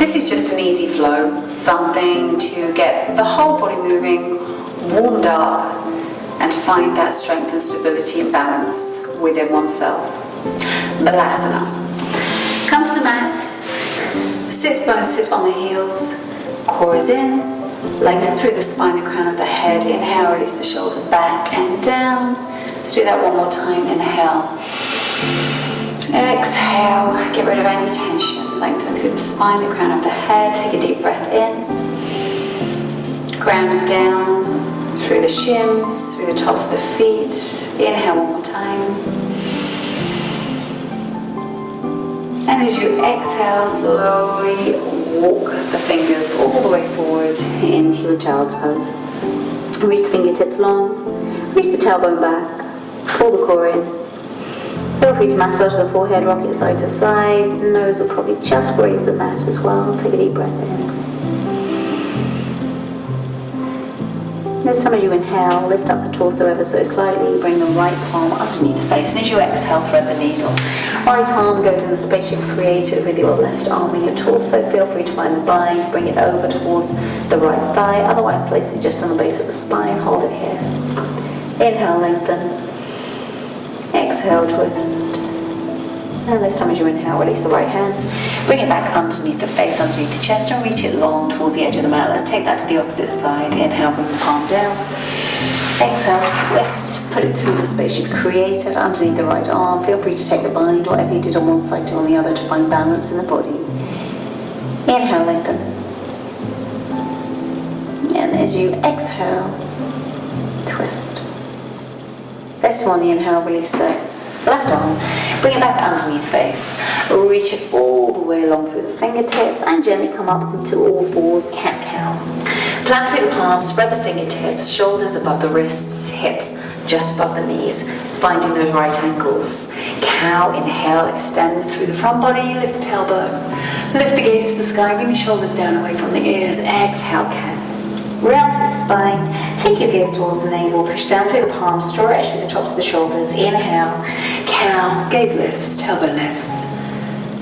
This is just an easy flow, something to get the whole body moving, warmed up, and to find that strength and stability and balance within oneself. Balasana. Come to the mat, sits bones sit on the heels, core is in, lengthen through the spine, the crown of the head. Inhale, release the shoulders back and down. Let's do that one more time. Inhale. Exhale, get rid of any tension. Lengthen through the spine, the crown of the head. Take a deep breath in. Ground down through the shins, through the tops of the feet. Inhale one more time. And as you exhale, slowly walk the fingers all the way forward into your child's pose. Reach the fingertips long, reach the tailbone back, pull the core in. Feel free to massage the forehead, rock it side to side. The nose will probably just graze the mat as well. Take a deep breath in. This time as you inhale, lift up the torso ever so slightly, bring the right palm underneath the face, and as you exhale, thread the needle. Right arm goes in the space you've created with your left arm in your torso. Feel free to find the bind, bring it over towards the right thigh, otherwise place it just on the base of the spine, hold it here. Inhale, lengthen. Exhale, twist. And this time as you inhale, release the right hand. Bring it back underneath the face, underneath the chest, and reach it long towards the edge of the mat. Let's take that to the opposite side. Inhale, bring the palm down. Exhale, twist. Put it through the space you've created underneath the right arm. Feel free to take the bind, whatever you did on one side, do on the other to find balance in the body. Inhale, lengthen. And as you exhale, twist. This one, the inhale, release the left arm, bring it back underneath face, reach it all the way along through the fingertips and gently come up into all fours, cat-cow. Plant through the palms, spread the fingertips, shoulders above the wrists, hips just above the knees, finding those right ankles. Cow, inhale, extend through the front body, lift the tailbone, lift the gaze to the sky, bring the shoulders down away from the ears, exhale, cat. Round through the spine, take your gaze towards the navel, push down through the palms, stretch through the tops of the shoulders. Inhale, cow, gaze lifts, tailbone lifts.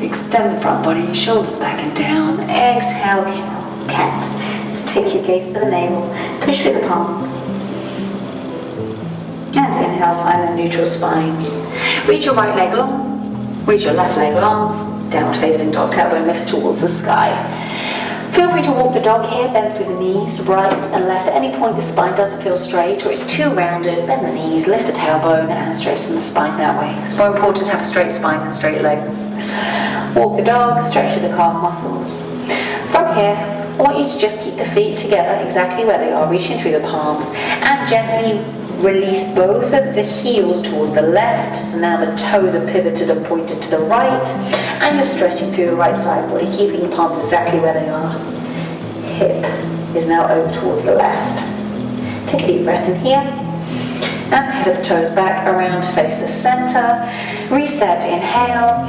Extend the front body, shoulders back and down. Exhale, cow, cat. Take your gaze to the navel, push through the palms. And inhale, find the neutral spine. Reach your right leg long, reach your left leg long. Downward facing dog, tailbone lifts towards the sky. Feel free to walk the dog here, bend through the knees, right and left. At any point the spine doesn't feel straight or it's too rounded, bend the knees, lift the tailbone and straighten the spine that way. It's more important to have a straight spine than straight legs. Walk the dog, stretch through the calf muscles. From here, I want you to just keep the feet together exactly where they are, reaching through the palms, and gently release both of the heels towards the left. So now the toes are pivoted and pointed to the right, and you're stretching through the right side body, keeping the palms exactly where they are. Hip is now over towards the left. Take a deep breath in here, and pivot the toes back around to face the center. Reset, inhale.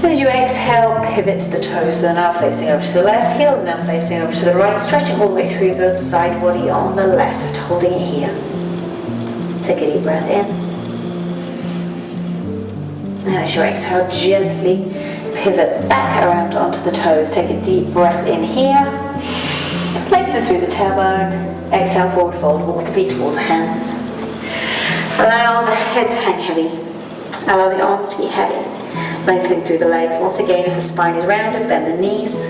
And as you exhale, pivot the toes, so they're now facing over to the left, heels now facing over to the right, stretching all the way through the side body on the left, holding it here. Take a deep breath in. And as you exhale, gently pivot back around onto the toes. Take a deep breath in here. Lengthen through the tailbone. Exhale, forward fold, walk the feet towards the hands. Allow the head to hang heavy. Allow the arms to be heavy. Lengthening through the legs. Once again, if the spine is rounded, bend the knees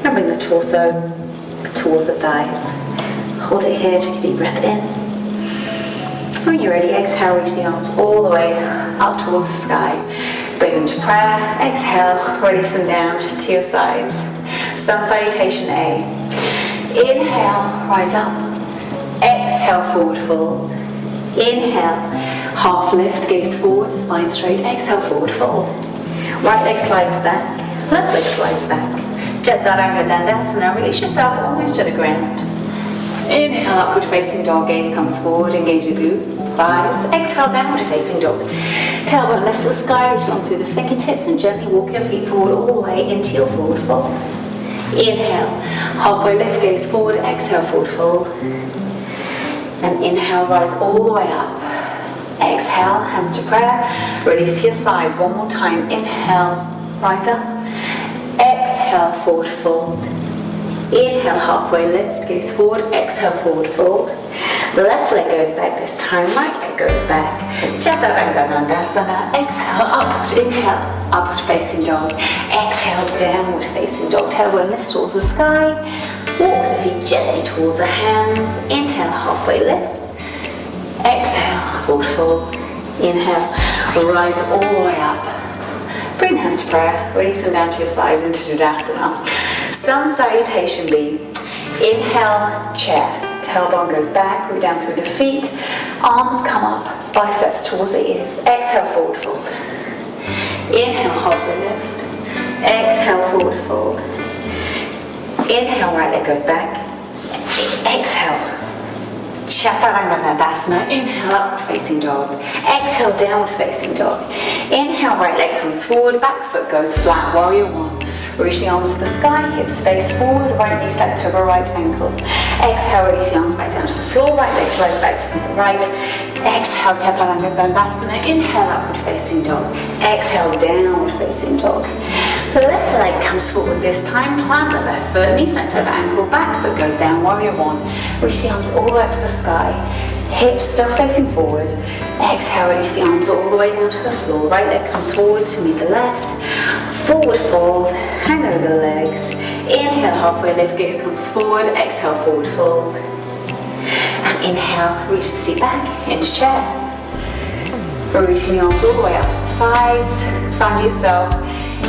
and bring the torso towards the thighs. Hold it here, take a deep breath in. When you're ready, exhale, reach the arms all the way up towards the sky. Bring them to prayer. Exhale, release them down to your sides. Sun salutation A. Inhale, rise up. Exhale, forward fold. Inhale, half lift, gaze forward, spine straight. Exhale, forward fold. Right leg slides back, left leg slides back. Jatadanga Dandasana, release yourself almost to the ground. Inhale, upward facing dog, gaze comes forward, engage the glutes, thighs. Exhale, downward facing dog. Tailbone lifts the sky, reach along through the fingertips and gently walk your feet forward all the way into your forward fold. Inhale, halfway lift, gaze forward, exhale, forward fold. And inhale, rise all the way up. Exhale, hands to prayer. Release to your sides one more time. Inhale, rise up. Exhale. Exhale, forward fold. Inhale, halfway lift, gaze forward. Exhale, forward fold. The left leg goes back this time, right leg goes back. Chaturanga Dandasana. Exhale, upward. Inhale, upward facing dog. Exhale, downward facing dog. Tailbone lifts towards the sky. Walk the feet gently towards the hands. Inhale, halfway lift. Exhale, forward fold. Inhale, rise all the way up. Bring the hands to prayer. Release them down to your sides into Tadasana. Sun salutation B. Inhale, chair. Tailbone goes back, root down through the feet. Arms come up, biceps towards the ears. Exhale, forward fold. Inhale, halfway lift. Exhale, forward fold. Inhale, right leg goes back. Exhale. Chaturanga Dandasana. Inhale, upward facing dog. Exhale, downward facing dog. Inhale, right leg comes forward, back foot goes flat, warrior one. Reach the arms to the sky, hips face forward, right knee stacked over right ankle. Exhale, release the arms back down to the floor, right leg slides back to the right. Exhale, Chaturanga Dandasana. Inhale, upward facing dog. Exhale, downward facing dog. The left leg comes forward this time, plant the left foot, knee stacked over ankle, back foot goes down, warrior one. Reach the arms all the way up to the sky, hips still facing forward. Exhale, release the arms all the way down to the floor, right leg comes forward to meet the left. Forward fold, hang over the legs. Inhale, halfway lift, gaze comes forward. Exhale, forward fold. And inhale, reach the seat back, into chair. Reaching the arms all the way up to the sides. Find yourself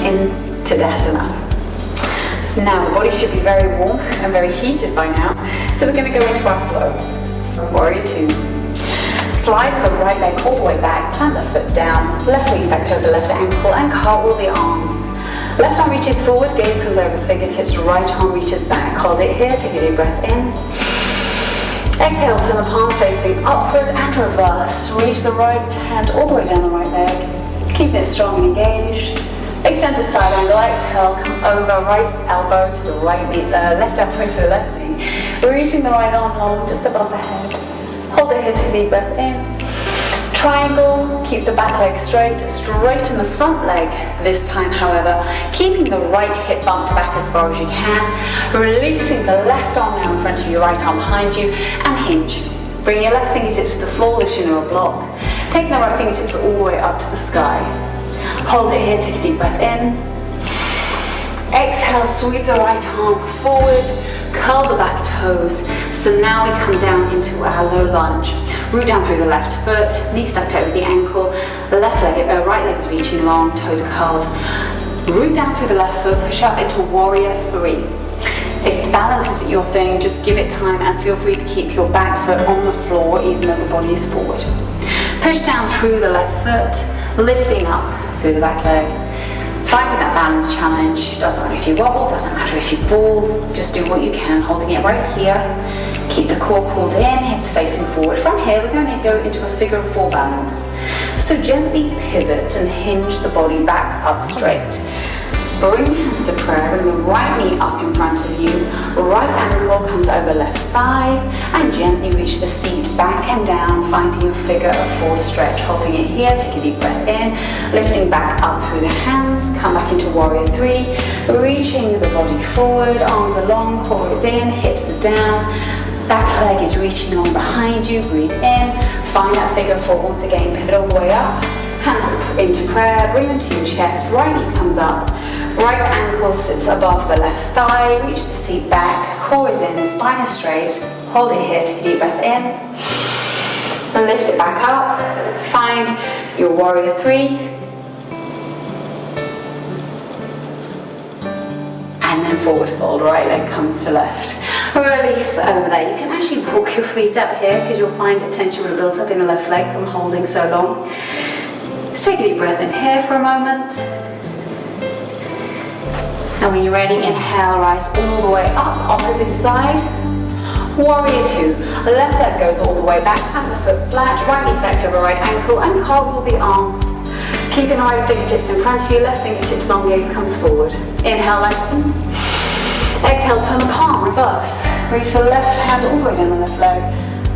in Tadasana. Now, the body should be very warm and very heated by now. So we're going to go into our flow. Warrior two. Slide the right leg all the way back, plant the foot down, left knee stacked over the left ankle, and cartwheel the arms. Left arm reaches forward, gaze comes over fingertips, right arm reaches back. Hold it here, take a deep breath in. Exhale, turn the palm facing upward and reverse. Reach the right hand all the way down the right leg. Keeping it strong and engaged. Extend to side angle, exhale, come over, right elbow to the right knee, left elbow to the left knee. Reaching the right arm long, just above the head. Hold it here, take a deep breath in. Triangle, keep the back leg straight, straighten the front leg this time, however, keeping the right hip bumped back as far as you can, releasing the left arm now in front of you, right arm behind you, and hinge. Bring your left fingertips to the floor, this you know a block. Taking the right fingertips all the way up to the sky. Hold it here, take a deep breath in. Exhale, sweep the right arm forward, curl the back toes. So now we come down into our low lunge. Root down through the left foot, knee stacked over the ankle, the right leg is reaching long, toes are curled. Root down through the left foot, push up into warrior three. If balance isn't your thing, just give it time and feel free to keep your back foot on the floor even though the body is forward. Push down through the left foot, lifting up through the back leg. Finding that balance challenge, doesn't matter if you wobble, doesn't matter if you fall, just do what you can, holding it right here. Keep the core pulled in, hips facing forward. From here, we're going to go into a figure of four balance. So gently pivot and hinge the body back up straight. Bring the hands to prayer, bring the right knee up in front of you, right ankle comes over left thigh, and gently reach the seat back and down, finding your figure of four stretch. Holding it here, take a deep breath in, lifting back up through the hands, come back into warrior three, reaching the body forward, arms are long, core is in, hips are down, back leg is reaching along behind you, breathe in, find that figure of four, once again, pivot all the way up, hands into prayer, bring them to your chest, right knee comes up, right ankle sits above the left thigh, reach the seat back, core is in, spine is straight, hold it here, take a deep breath in, and lift it back up, find your warrior three, and then forward fold, right leg comes to left. Release over there. You can actually walk your feet up here because you'll find that tension will build up in the left leg from holding so long. Just take a deep breath in here for a moment. And when you're ready, inhale, rise all the way up, opposite side. Warrior two. Left leg goes all the way back, plant the foot flat, right knee stacked over right ankle, and cartwheel the arms. Keeping the right fingertips in front of you, left fingertips long, gaze comes forward. Inhale, lengthen. Exhale, turn the palm, reverse. Reach the left hand all the way down the left leg.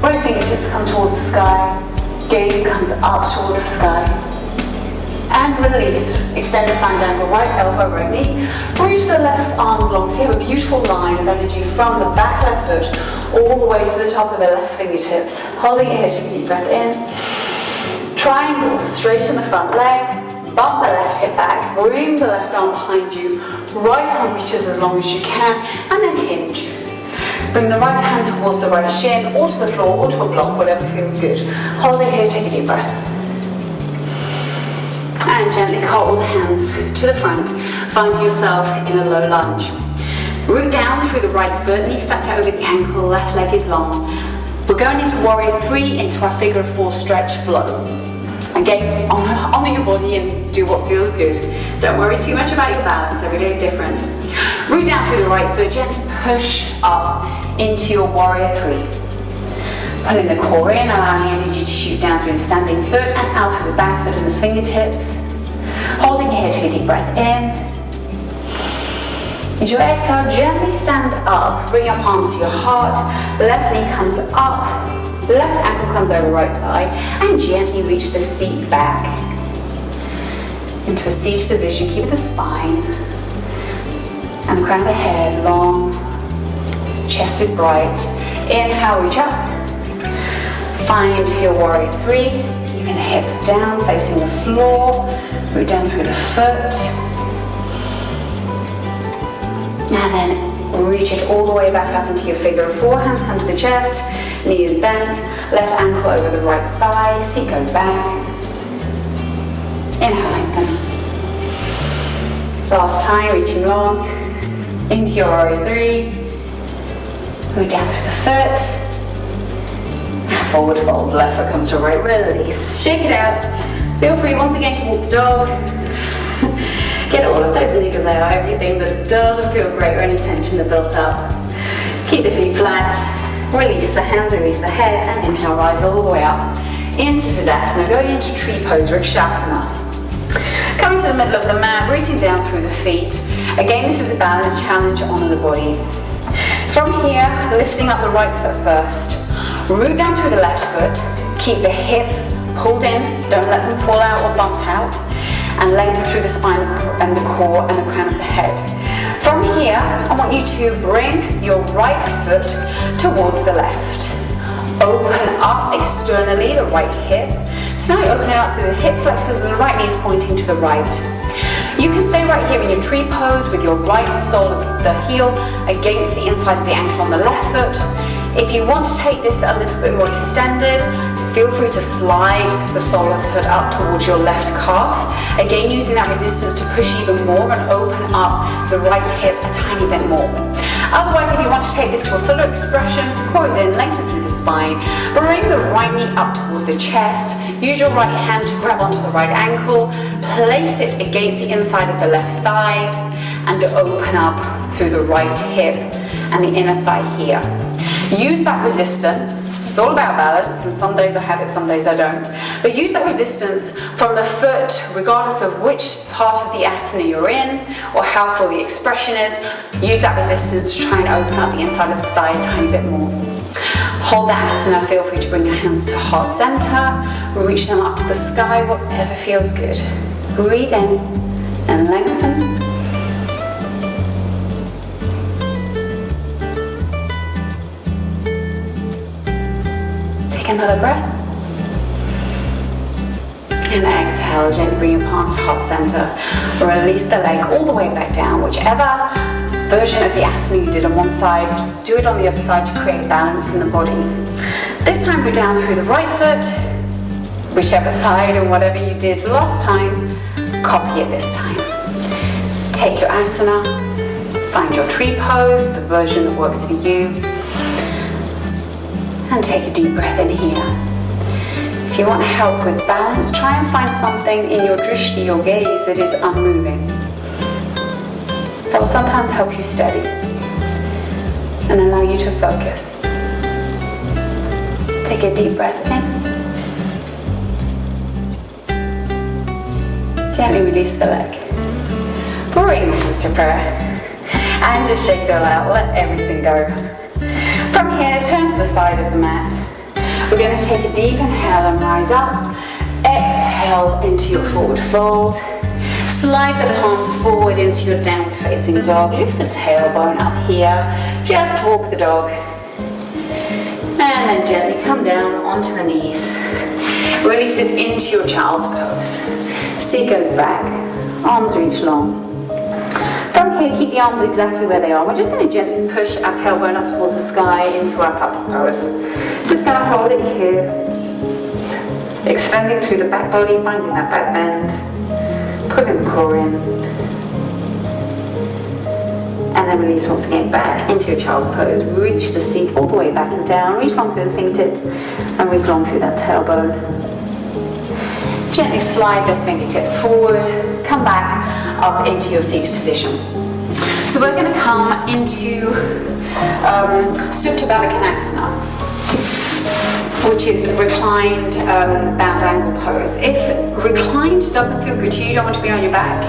Right fingertips come towards the sky. Gaze comes up towards the sky. And release. Extend the side angle, right elbow, right knee. Reach the left arms long. So you have a beautiful line of energy from the back left foot all the way to the top of the left fingertips. Holding it here, take a deep breath in. Triangle, straighten the front leg. Bump the left hip back. Bring the left arm behind you. Right arm reaches as long as you can. And then hinge. Bring the right hand towards the right shin, or to the floor, or to a block, whatever feels good. Hold it here, take a deep breath. And gently curl the hands to the front. Find yourself in a low lunge. Root down through the right foot, knee stacked over the ankle, left leg is long. We're going into warrior 3, into our figure of 4 stretch flow. Again, honor your body and do what feels good. Don't worry too much about your balance, every day is different. Root down through the right foot, gently push up into your warrior 3. Pulling the core in, allowing energy to shoot down through the standing foot and out through the back foot and the fingertips. Holding here, take a deep breath in. As you exhale, gently stand up. Bring your palms to your heart. Left knee comes up. Left ankle comes over right thigh. And gently reach the seat back. Into a seated position. Keep the spine and the crown of the head long. Chest is bright. Inhale, reach up. Find your warrior 3, keeping the hips down, facing the floor, root down through the foot. And then reach it all the way back up into your figure of 4, hands come to the chest, knee is bent, left ankle over the right thigh, seat goes back. Inhale, lengthen. Last time, reaching long, into your warrior 3, root down through the foot. Forward fold, left foot comes to right, release. Shake it out. Feel free once again to walk the dog. Get all of those niggles out, everything that doesn't feel great or any tension that built up. Keep the feet flat. Release the hands, release the head, and inhale, rise all the way up into Tadasana. Going into tree pose, Vrikshasana. Coming to the middle of the mat, rooting down through the feet. Again, this is a balance challenge, honor the body. From here, lifting up the right foot first. Root down through the left foot, keep the hips pulled in, don't let them fall out or bump out, and lengthen through the spine and the core and the crown of the head. From here, I want you to bring your right foot towards the left. Open up externally, the right hip. So now you open it up through the hip flexors and the right knee is pointing to the right. You can stay right here in your tree pose with your right sole of the heel against the inside of the ankle on the left foot. If you want to take this a little bit more extended, feel free to slide the sole of the foot up towards your left calf. Again, using that resistance to push even more and open up the right hip a tiny bit more. Otherwise, if you want to take this to a fuller expression, core is in, lengthen through the spine. Bring the right knee up towards the chest. Use your right hand to grab onto the right ankle. Place it against the inside of the left thigh and open up through the right hip and the inner thigh here. Use that resistance. It's all about balance, and some days I have it, some days I don't. But use that resistance from the foot, regardless of which part of the asana you're in or how full the expression is. Use that resistance to try and open up the inside of the thigh a tiny bit more. Hold the asana. Feel free to bring your hands to heart center. Reach them up to the sky, whatever feels good. Breathe in and lengthen. Another breath. And exhale, gently bring your palms to heart center. Release the leg all the way back down. Whichever version of the asana you did on one side, do it on the other side to create balance in the body. This time go down through the right foot, whichever side and whatever you did last time, copy it this time. Take your asana, find your tree pose, the version that works for you. And take a deep breath in here. If you want to help with balance, try and find something in your drishti, your gaze, that is unmoving. That will sometimes help you steady and allow you to focus. Take a deep breath in. Gently release the leg. Bring the hands to prayer. And just shake it all out, let everything go. From here, turn to the side of the mat. We're going to take a deep inhale and rise up. Exhale into your forward fold. Slide the palms forward into your downward facing dog. Lift the tailbone up here. Just walk the dog. And then gently come down onto the knees. Release it into your child's pose. Seat goes back. Arms reach long. From here, keep the arms exactly where they are. We're just going to gently push our tailbone up towards the sky into our puppy pose. Just going to hold it here. Extending through the back body, finding that back bend. Pulling the core in. And then release once again back into your child's pose. Reach the seat all the way back and down. Reach long through the fingertips and reach long through that tailbone. Gently slide the fingertips forward. Come back up into your seated position. So we're going to come into Supta Baddha Konasana, which is reclined bound angle pose. If reclined doesn't feel good to you, you don't want to be on your back,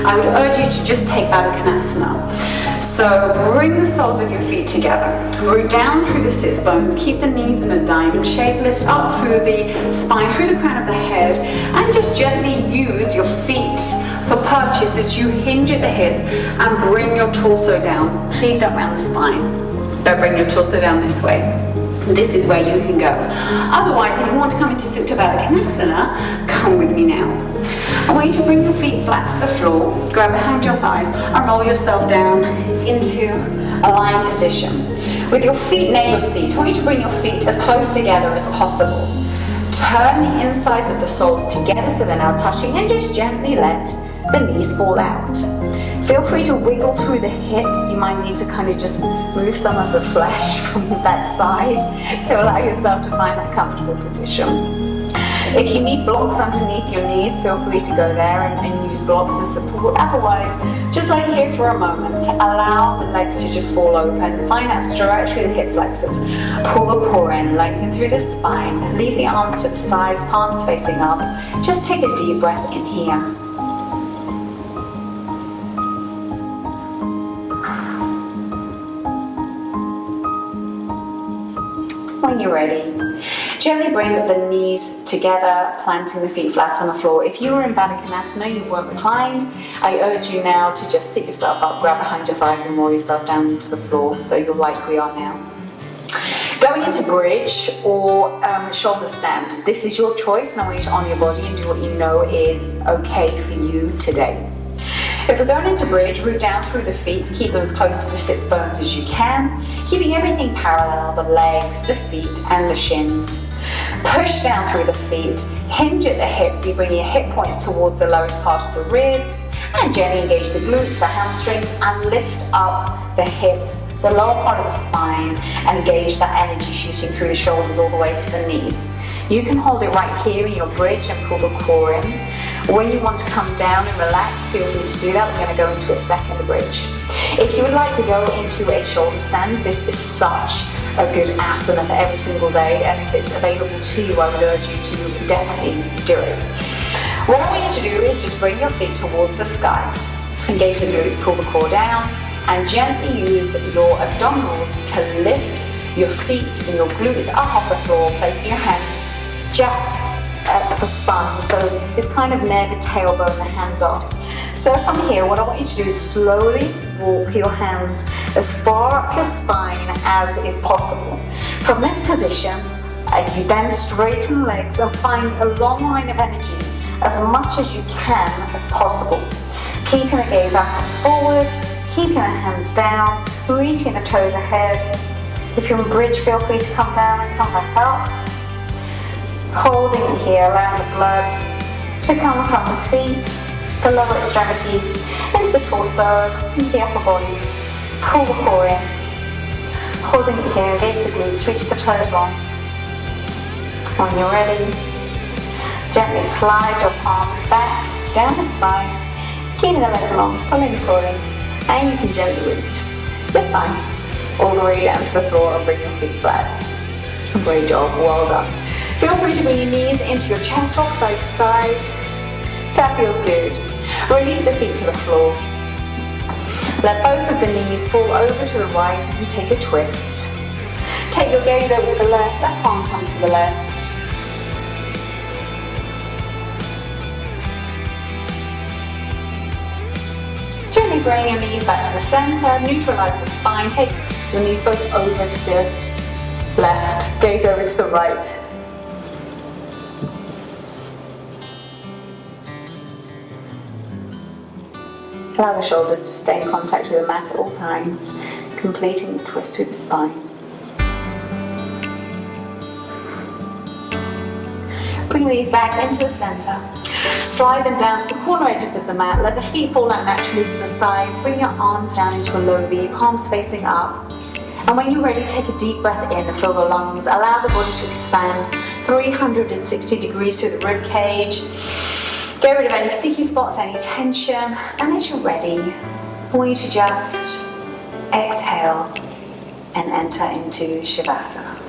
I would urge you to just take Baddha Konasana. So bring the soles of your feet together, root down through the sits bones, keep the knees in a diamond shape, lift up through the spine, through the crown of the head, and just gently use your feet for purchase as you hinge at the hips and bring your torso down. Please don't round the spine, but bring your torso down this way. This is where you can go. Otherwise, if you want to come into Supta Baddha Konasana, come with me now. I want you to bring your feet flat to the floor, grab behind your thighs, and roll yourself down into a lying position. With your feet near your seat, I want you to bring your feet as close together as possible. Turn the insides of the soles together so they're now touching, and just gently let the knees fall out. Feel free to wiggle through the hips. You might need to kind of just move some of the flesh from the back side to allow yourself to find that comfortable position. If you need blocks underneath your knees, feel free to go there and use blocks as support. Otherwise, just lay here for a moment. Allow the legs to just fall open. Find that stretch through the hip flexors. Pull the core in, lengthen through the spine. Leave the arms to the sides, palms facing up. Just take a deep breath in here. When you're ready, gently bring the knees together, planting the feet flat on the floor. If you were in Baddha Konasana, you weren't reclined, I urge you now to just sit yourself up, grab behind your thighs and roll yourself down into the floor, so you're like we are now. Going into bridge or shoulder stand, this is your choice, and I want you to honour your body and do what you know is okay for you today. If we're going into bridge, root down through the feet, keep them as close to the sits bones as you can, keeping everything parallel, the legs, the feet and the shins. Push down through the feet, hinge at the hips, so you bring your hip points towards the lowest part of the ribs, and gently engage the glutes, the hamstrings, and lift up the hips, the lower part of the spine, and engage that energy shooting through the shoulders all the way to the knees. You can hold it right here in your bridge and pull the core in. When you want to come down and relax, feel free to do that. We're going to go into a second bridge. If you would like to go into a shoulder stand, this is such a good asana for every single day, and if it's available to you, I would urge you to definitely do it. What I want you to do is just bring your feet towards the sky. Engage the glutes, pull the core down, and gently use your abdominals to lift your seat and your glutes up off the floor, placing your hands just at the spine, so it's kind of near the tailbone, the hands are. So from here, what I want you to do is slowly walk your hands as far up your spine as is possible. From this position, you then straighten the legs and find a long line of energy as much as you can as possible. Keeping the gaze up and forward, keeping the hands down, reaching the toes ahead. If you're in bridge, feel free to come down and come back up. Holding it here, allowing the blood to come from the feet, the lower extremities, into the torso, into the upper body. Pull the core in. Holding it here, engage the glutes, reach the toes long. When you're ready, gently slide your palms back, down the spine, keeping the legs long, pulling the core in, and you can gently release the spine all the way down to the floor and bring your feet flat. Great job, well done. Feel free to bring your knees into your chest, rock side to side. That feels good. Release the feet to the floor. Let both of the knees fall over to the right as we take a twist. Take your gaze over to the left, that palm comes to the left. bring your knees back to the center, neutralize the spine, take your knees both over to the left, gaze over to the right. Allow the shoulders to stay in contact with the mat at all times, completing the twist through the spine. Bring the knees back into the center. Slide them down to the corner edges of the mat. Let the feet fall out naturally to the sides. Bring your arms down into a low V, palms facing up. And when you're ready, take a deep breath in, fill the lungs. Allow the body to expand 360 degrees through the rib cage. Get rid of any sticky spots, any tension. And as you're ready, I want you to just exhale and enter into Shavasana.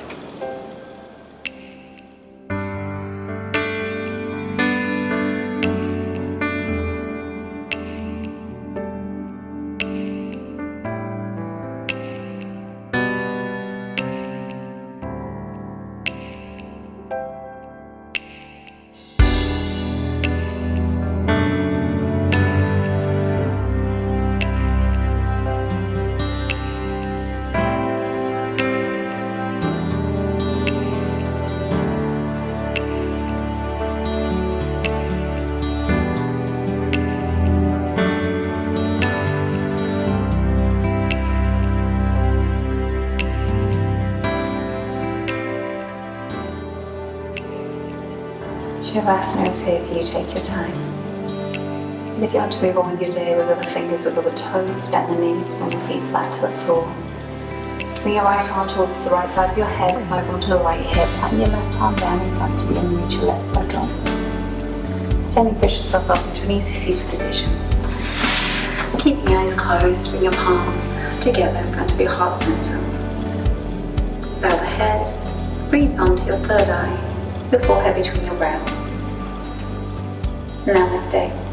Shavasana is here for you, take your time. And if you want to move on with your day, wiggle the fingers, wiggle the toes, bend the knees, bring your feet flat to the floor. Bring your right arm towards the right side of your head, and move onto the right hip, and your left arm down in front to begin and reach your left leg on. Gently push yourself up into an easy seated position. Keep the eyes closed, bring your palms together in front of your heart center. Bow the head, breathe onto your third eye, your forehead between your brows. Namaste.